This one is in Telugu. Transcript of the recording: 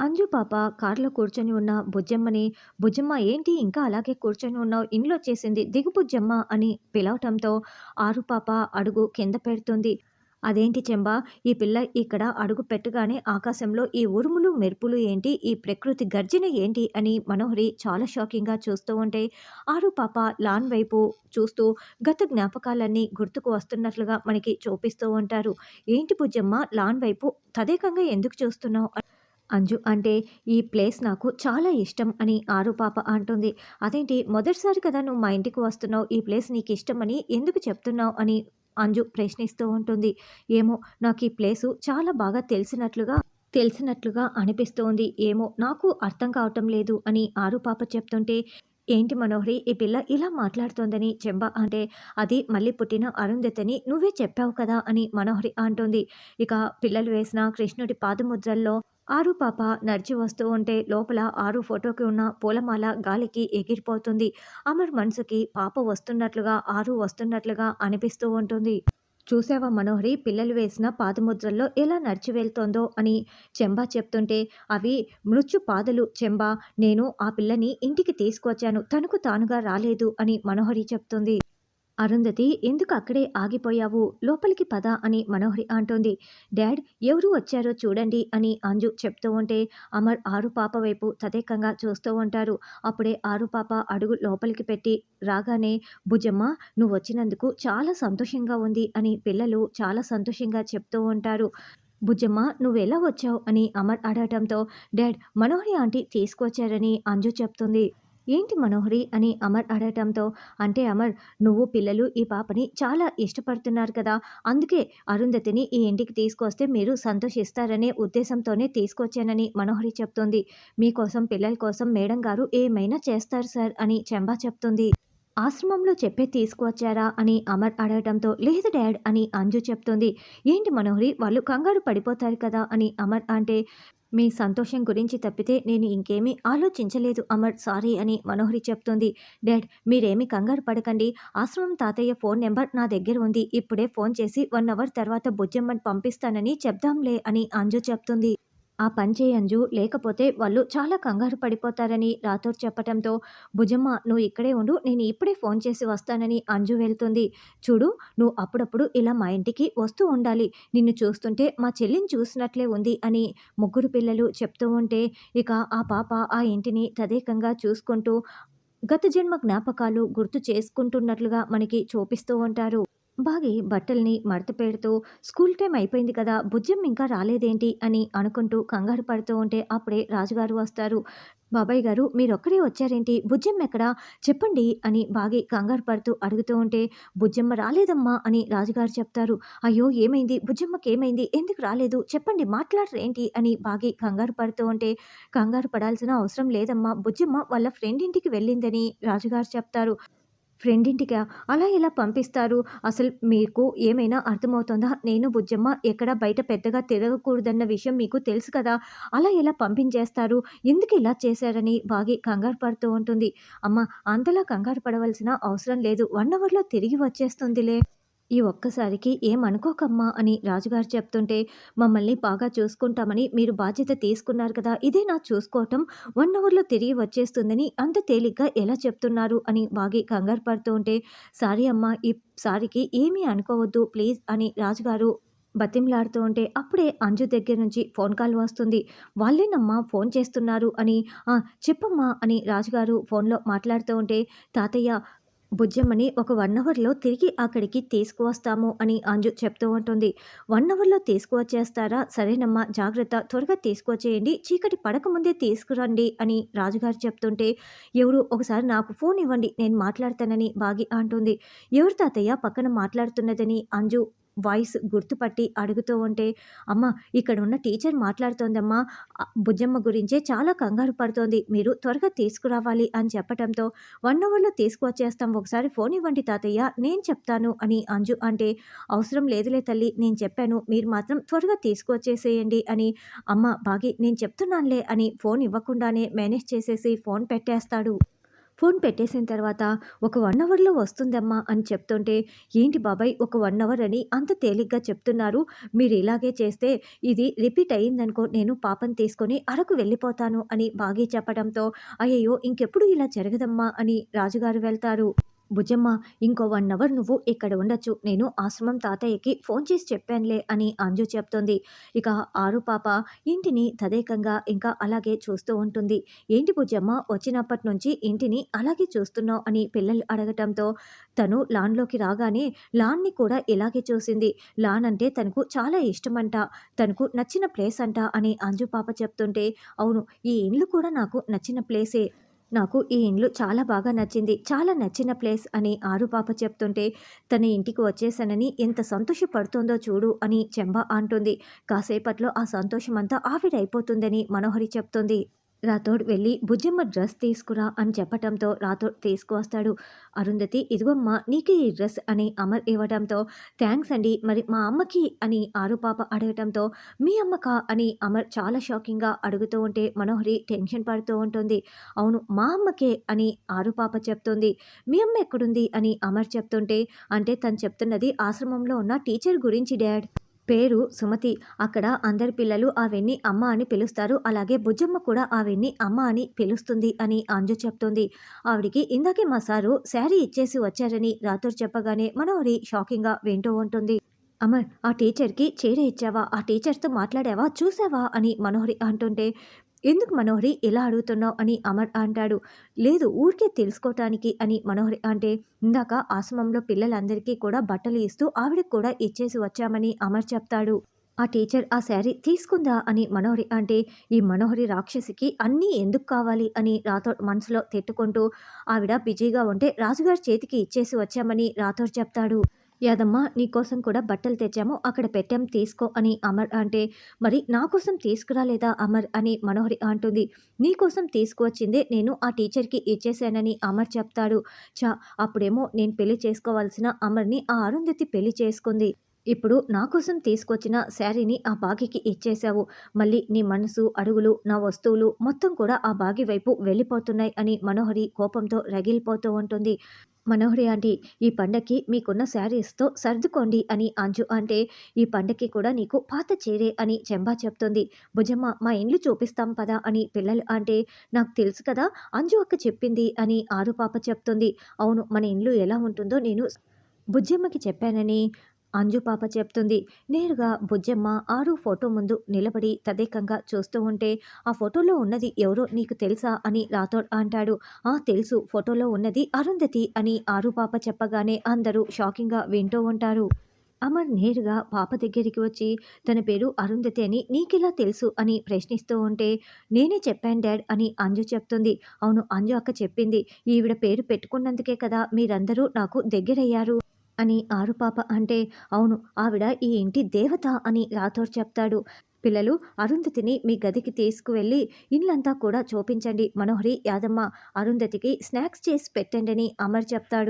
అంజు పాప కారులో కూర్చొని ఉన్న బుజ్జమ్మని, "బుజ్జమ్మ ఏంటి ఇంకా అలాగే కూర్చొని ఉన్నావు? ఇండ్లొచ్చేసింది దిగు బుజ్జమ్మ" అని పిలవటంతో ఆరు పాప అడుగు కింద పెడుతుంది. "అదేంటి చెంబా, ఈ పిల్ల ఇక్కడ అడుగు పెట్టగానే ఆకాశంలో ఈ ఉరుములు, మెరుపులు ఏంటి? ఈ ప్రకృతి గర్జన ఏంటి?" అని మనోహరి చాలా షాకింగ్‌గా చూస్తూ ఉంటే, ఆరు పాప లాన్ వైపు చూస్తూ గత జ్ఞాపకాలన్నీ గుర్తుకు వస్తున్నట్లుగా మనకి చూపిస్తూ ఉంటారు. "ఏంటి బుజ్జమ్మ లాన్ వైపు తదేకంగా ఎందుకు చూస్తున్నావు?" అంజు అంటే, "ఈ ప్లేస్ నాకు చాలా ఇష్టం" అని ఆరు పాప అంటుంది. "అదేంటి మొదటిసారి కదా నువ్వు మా ఇంటికి వస్తున్నావు. ఈ ప్లేస్ నీకిష్టమని ఎందుకు చెప్తున్నావు?" అని అంజు ప్రశ్నిస్తూ ఉంటుంది. "ఏమో నాకీ ప్లేసు చాలా బాగా తెలిసినట్లుగా అనిపిస్తోంది. ఏమో నాకు అర్థం కావటం లేదు" అని ఆరు పాప చెప్తుంటే, "ఏంటి మనోహరి ఈ పిల్ల ఇలా మాట్లాడుతోందని" చెంబ అంటే, "అది మళ్ళీ పుట్టిన అరుంధతని నువ్వే చెప్పావు కదా" అని మనోహరి అంటుంది. ఇక పిల్లలు వేసిన కృష్ణుడి పాదముద్రల్లో ఆరు పాప నడిచి వస్తూ ఉంటే లోపల ఆరు ఫోటోకి ఉన్న పూలమాల గాలికి ఎగిరిపోతుంది. అమర్ మనసుకి పాప వస్తున్నట్లుగా, ఆరు వస్తున్నట్లుగా అనిపిస్తూ ఉంటుంది. "చూసావా మనోహరి పిల్లలు వేసిన పాదముద్రల్లో ఎలా నడిచి వెళ్తోందో" అని చెంబా చెప్తుంటే, "అవి మృత్యు పాదలు చెంబా. నేను ఆ పిల్లని ఇంటికి తీసుకువచ్చాను. తనకు తానుగా రాలేదు" అని మనోహరి చెప్తుంది. "అరుంధతి ఎందుకు అక్కడే ఆగిపోయావు? లోపలికి పద" అని మనోహరి అంటోంది. "డాడ్ ఎవరు వచ్చారో చూడండి" అని అంజు చెప్తూ ఉంటే అమర్ ఆరు పాప వైపు తదేకంగా చూస్తూ ఉంటారు. అప్పుడే ఆరు పాప అడుగు లోపలికి పెట్టి రాగానే, "భుజమ్మ నువ్వొచ్చినందుకు చాలా సంతోషంగా ఉంది" అని పిల్లలు చాలా సంతోషంగా చెప్తూ ఉంటారు. "బుజ్జమ్మ నువ్వెలా వచ్చావు?" అని అమర్ అడగటంతో, "డాడ్ మనోహరి ఆంటీ తీసుకొచ్చారని" అంజు చెప్తుంది. "ఏంటి మనోహరి?" అని అమర్ అడగటంతో, "అంటే అమర్ నువ్వు పిల్లలు ఈ పాపని చాలా ఇష్టపడుతున్నారు కదా! అందుకే అరుంధతిని ఈ ఇంటికి తీసుకొస్తే మీరు సంతోషిస్తారనే ఉద్దేశంతోనే తీసుకొచ్చానని" మనోహరి చెప్తుంది. "మీకోసం పిల్లల కోసం మేడం గారు ఏమైనా చేస్తారు సార్" అని చెంబా చెప్తుంది. "ఆశ్రమంలో చెప్పే తీసుకువచ్చారా?" అని అమర్ అడగటంతో, "లేదు డాడ్" అని అంజు చెప్తుంది. "ఏంటి మనోహరి వాళ్ళు కంగారు పడిపోతారు కదా" అని అమర్ అంటే, "మీ సంతోషం గురించి తప్పితే నేను ఇంకేమీ ఆలోచించలేదు అమర్ సారీ" అని మనోహరి చెప్తుంది. "డాడ్ మీరేమీ కంగారు పడకండి. ఆశ్రమం తాతయ్య ఫోన్ నెంబర్ నా దగ్గర ఉంది. ఇప్పుడే ఫోన్ చేసి 1 అవర్ తర్వాత బుజ్జమ్మని పంపిస్తానని చెప్దాంలే" అని అంజు చెప్తుంది. "ఆ పని చెయ్ అంజు, లేకపోతే వాళ్ళు చాలా కంగారు పడిపోతారని" రాథోడ్ చెప్పటంతో, "భుజమ్మ నువ్వు ఇక్కడే ఉండు, నేను ఇప్పుడే ఫోన్ చేసి వస్తానని" అంజు వెళ్తుంది. "చూడు నువ్వు అప్పుడప్పుడు ఇలా మా ఇంటికి వస్తూ ఉండాలి. నిన్ను చూస్తుంటే మా చెల్లిని చూసినట్లే ఉంది" అని ముగ్గురు పిల్లలు చెప్తూ ఉంటే, ఇక ఆ పాప ఆ ఇంటిని తదేకంగా చూసుకుంటూ గత జన్మ జ్ఞాపకాలు గుర్తు చేసుకుంటున్నట్లుగా మనకి చూపిస్తూ ఉంటారు. బాగి బట్టల్ని మడతపెడుతూ, "స్కూల్ టైమ్ అయిపోయింది కదా! బుజ్జమ్మ ఇంకా రాలేదేంటి?" అని అనుకుంటూ కంగారు పడుతూ ఉంటే అప్పుడే రాజుగారు వస్తారు. "బాబాయ్ గారు మీరొక్కరే వచ్చారేంటి? బుజ్జమ్మెక్కడా? చెప్పండి" అని బాగి కంగారు పడుతూ అడుగుతూ ఉంటే, "బుజ్జమ్మ రాలేదమ్మా" అని రాజుగారు చెప్తారు. "అయ్యో! ఏమైంది? బుజ్జమ్మకేమైంది? ఎందుకు రాలేదు? చెప్పండి మాట్లాడరేంటి?" అని బాగి కంగారు పడుతూ ఉంటే, "కంగారు పడాల్సిన అవసరం లేదమ్మా. బుజ్జమ్మ వాళ్ళ ఫ్రెండ్ ఇంటికి వెళ్ళిందని" రాజుగారు చెప్తారు. "ఫ్రెండ్ ఇంటికా? అలా ఎలా పంపిస్తారు? అసలు మీకు ఏమైనా అర్థమవుతోందా? నేను బుజ్జమ్మ ఎక్కడ బయట పెద్దగా తిరగకూడదన్న విషయం మీకు తెలుసు కదా! అలా ఎలా పంపించేస్తారు? ఎందుకిలా చేశారని" బాగి కంగారు పడుతూ ఉంటుంది. "అమ్మ అంతలా కంగారు పడవలసిన అవసరం లేదు. 1 అవర్‌లో తిరిగి వచ్చేస్తుందిలే. ఈ ఒక్కసారికి ఏమనుకోకమ్మా" అని రాజుగారు చెప్తుంటే, "మమ్మల్ని బాగా చూసుకుంటామని మీరు బాధ్యత తీసుకున్నారు కదా! ఇదేనా చూసుకోవటం? 1 అవర్‌లో తిరిగి వచ్చేస్తుందని అంత తేలిగ్గా ఎలా చెప్తున్నారు" అని బాగి కంగారు పడుతూ ఉంటే, "సారీ అమ్మా ఈసారికి ఏమీ అనుకోవద్దు ప్లీజ్" అని రాజుగారు బతిమలాడుతూ ఉంటే అప్పుడే అంజు దగ్గర నుంచి ఫోన్ కాల్ వస్తుంది. "వాళ్ళేనమ్మా ఫోన్ చేస్తున్నారు" అని, "ఆ! చెప్పమ్మా" అని రాజుగారు ఫోన్‌లో మాట్లాడుతూ ఉంటే, "తాతయ్య బుజ్జమ్మని ఒక 1 అవర్‌లో తిరిగి అక్కడికి తీసుకువస్తాము" అని అంజు చెప్తూ ఉంటుంది. "1 అవర్‌లో తీసుకువచ్చేస్తారా? సరేనమ్మా జాగ్రత్త త్వరగా తీసుకొచ్చేయండి. చీకటి పడకముందే తీసుకురండి" అని రాజుగారు చెప్తుంటే, "ఎవరు ఒకసారి నాకు ఫోన్ ఇవ్వండి నేను మాట్లాడతానని" బాగి అంటుంది. "ఎవరు తాతయ్య పక్కన మాట్లాడుతున్నదని" అంజు వాయిస్ గుర్తుపట్టి అడుగుతూ ఉంటే, "అమ్మ ఇక్కడున్న టీచర్ మాట్లాడుతోందమ్మా. బుజ్జమ్మ గురించే చాలా కంగారు పడుతోంది. మీరు త్వరగా తీసుకురావాలి" అని చెప్పటంతో, 1 అవర్‌లో తీసుకువచ్చేస్తాం. ఒకసారి ఫోన్ ఇవ్వండి తాతయ్య నేను చెప్తాను" అని అంజు అంటే, "అవసరం లేదులే తల్లి నేను చెప్పాను. మీరు మాత్రం త్వరగా తీసుకొచ్చేసేయండి" అని, "అమ్మ బాగి నేను చెప్తున్నానులే" అని ఫోన్ ఇవ్వకుండానే మేనేజ్ చేసేసి ఫోన్ పెట్టేస్తాడు. ఫోన్ పెట్టేసిన తర్వాత ఒక 1 అవర్‌లో వస్తుందమ్మా అని చెప్తుంటే, ఏంటి బాబాయ్ ఒక 1 అవర్ అని అంత తేలిగ్గా చెప్తున్నారు. మీరు ఇలాగే చేస్తే ఇది రిపీట్ అయిందనుకో నేను పాపని తీసుకొని అరకు వెళ్ళిపోతాను అని బాగి చెప్పడంతో, అయ్యయ్యో! ఇంకెప్పుడు ఇలా జరగదమ్మా అని రాజుగారు వెళ్తారు. బుజ్జమ్మ ఇంకో 1 అవర్ నువ్వు ఇక్కడ ఉండొచ్చు. నేను ఆశ్రమం తాతయ్యకి ఫోన్ చేసి చెప్పానులే అని అంజు చెప్తుంది. ఇక ఆరు పాప ఇంటిని తదేకంగా ఇంకా అలాగే చూస్తూ ఉంటుంది. ఏంటి బుజ్జమ్మ వచ్చినప్పటి నుంచి ఇంటిని అలాగే చూస్తున్నావు అని పిల్లలు అడగటంతో తను లాన్‌లోకి రాగానే లాన్‌ని కూడా ఇలాగే చూసింది. లాన్ అంటే తనకు చాలా ఇష్టమంట. తనకు నచ్చిన ప్లేస్ అంట అని అంజు పాప చెప్తుంటే, అవును ఈ ఇల్లు కూడా నాకు నచ్చిన ప్లేసే. నాకు ఈ ఇండ్లు చాలా బాగా నచ్చింది. చాలా నచ్చిన ప్లేస్ అని ఆరు పాప చెప్తుంటే, తన ఇంటికి వచ్చేసానని ఎంత సంతోషపడుతుందో చూడు అని చెంబ అంటుంది. కాసేపట్లో ఆ సంతోషమంతా ఆవిరైపోతుందని మనోహరి చెప్తుంది. రాథోడ్ వెళ్ళి బుజ్జమ్మ డ్రెస్ తీసుకురా అని చెప్పటంతో రాథోడ్ తీసుకువస్తాడు. అరుంధతి ఇదిగోమ్మా నీకే ఈ డ్రెస్ అని అమర్ ఇవ్వడంతో థ్యాంక్స్ అండి. మరి మా అమ్మకి అని ఆరు పాప అడగటంతో మీ అమ్మకా అని అమర్ చాలా షాకింగ్గా అడుగుతూ ఉంటే మనోహరి టెన్షన్ పడుతూ ఉంటుంది. అవును మా అమ్మకే అని ఆరు పాప చెప్తుంది. మీ అమ్మ ఎక్కడుంది అని అమర్ చెప్తుంటే అంటే తను చెప్తున్నది ఆశ్రమంలో ఉన్న టీచర్ గురించి డాడ్. పేరు సుమతి. అక్కడ అందరి పిల్లలు ఆవిడ్ని అమ్మ అని పిలుస్తారు. అలాగే బుజ్జమ్మ కూడా ఆవిడ్ని అమ్మ అని పిలుస్తుంది అని అంజు చెప్తుంది. ఆవిడికి ఇందాకే మా సారు శారీ ఇచ్చేసి వచ్చారని రాథోడ్ చెప్పగానే మనోహరి షాకింగ్‌గా వింటూ ఉంటుంది. అమర్ ఆ టీచర్‌కి చీర ఇచ్చావా? ఆ టీచర్‌తో మాట్లాడావా? చూసావా? అని మనోహరి అంటుంటే, ఎందుకు మనోహరి ఇలా అడుగుతున్నావు అని అమర్ అంటాడు. లేదు ఊరికే తెలుసుకోటానికి అని మనోహరి అంటే, ఇందాక ఆశ్రమంలో పిల్లలందరికీ కూడా బట్టలు ఇస్తూ ఆవిడకి కూడా ఇచ్చేసి వచ్చామని అమర్ చెప్తాడు. ఆ టీచర్ ఆ శారీ తీసుకుందా అని మనోహరి అంటే, ఈ మనోహరి రాక్షసికి అన్నీ ఎందుకు కావాలి అని రాథోడ్ మనసులో తిట్టుకుంటూ, ఆవిడ బిజీగా ఉంటే రాజుగారి చేతికి ఇచ్చేసి వచ్చామని రాథోడ్ చెప్తాడు. యాదమ్మ నీకోసం కూడా బట్టలు తెచ్చాము అక్కడ పెట్టాం తీసుకో అని అమర్ అంటే, మరి నా కోసం తీసుకురాలేదా అమర్ అని మనోహరి అంటుంది. నీకోసం తీసుకువచ్చిందే నేను ఆ టీచర్కి ఇచ్చేసానని అమర్ చెప్తాడు. అప్పుడేమో నేను పెళ్లి చేసుకోవాల్సిన అమర్ని ఆ అరుంధతి పెళ్లి చేసుకుంది. ఇప్పుడు నా కోసం తీసుకొచ్చిన శారీని ఆ బాగికి ఇచ్చేశావు. మళ్ళీ నీ మనసు అడుగులు నా వస్తువులు మొత్తం కూడా ఆ బాగి వైపు వెళ్ళిపోతున్నాయి అని మనోహరి కోపంతో రగిలిపోతూ ఉంటుంది. మనోహరి ఆంటీ ఈ పండక్కి మీకున్న శారీస్‌తో సర్దుకోండి అని అంజు అంటే, ఈ పండక్కి కూడా నీకు పాత చీరే అని చెంబా చెప్తుంది. భుజమ్మ మా ఇండ్లు చూపిస్తాం పదా అని పిల్లలు అంటే, నాకు తెలుసు కదా అంజు అక్క చెప్పింది అని ఆరు పాప చెప్తుంది. అవును మన ఇండ్లు ఎలా ఉంటుందో నేను బుజ్జమ్మకి చెప్పానని అంజు పాప చెప్తుంది. నేరుగా బుజ్జమ్మ ఆరు ఫోటో ముందు నిలబడి తదేకంగా చూస్తూ ఉంటే, ఆ ఫోటోలో ఉన్నది ఎవరో నీకు తెలుసా అని రాథోడ్ అంటాడు. ఆ తెలుసు ఫోటోలో ఉన్నది అరుంధతి అని ఆరు పాప చెప్పగానే అందరూ షాకింగ్గా వింటూ ఉంటారు. అమర్ నేరుగా పాప దగ్గరికి వచ్చి తన పేరు అరుంధతి అని నీకెలా తెలుసు అని ప్రశ్నిస్తూ ఉంటే, నేనే చెప్పాను డాడ్ అని అంజు చెప్తుంది. అవును అంజు అక్క చెప్పింది. ఈవిడ పేరు పెట్టుకున్నందుకే కదా మీరందరూ నాకు దగ్గరయ్యారు అని ఆరు పాప అంటే, అవును ఆవిడ ఈ ఇంటి దేవత అని రాథోడ్ చెప్తాడు. పిల్లలు అరుంధతిని మీ గదికి తీసుకువెళ్ళి ఇల్లంతా కూడా చూపించండి. మనోహరి యాదమ్మ అరుంధతికి స్నాక్స్ చేసి పెట్టండి అని అమర్ చెప్తాడు.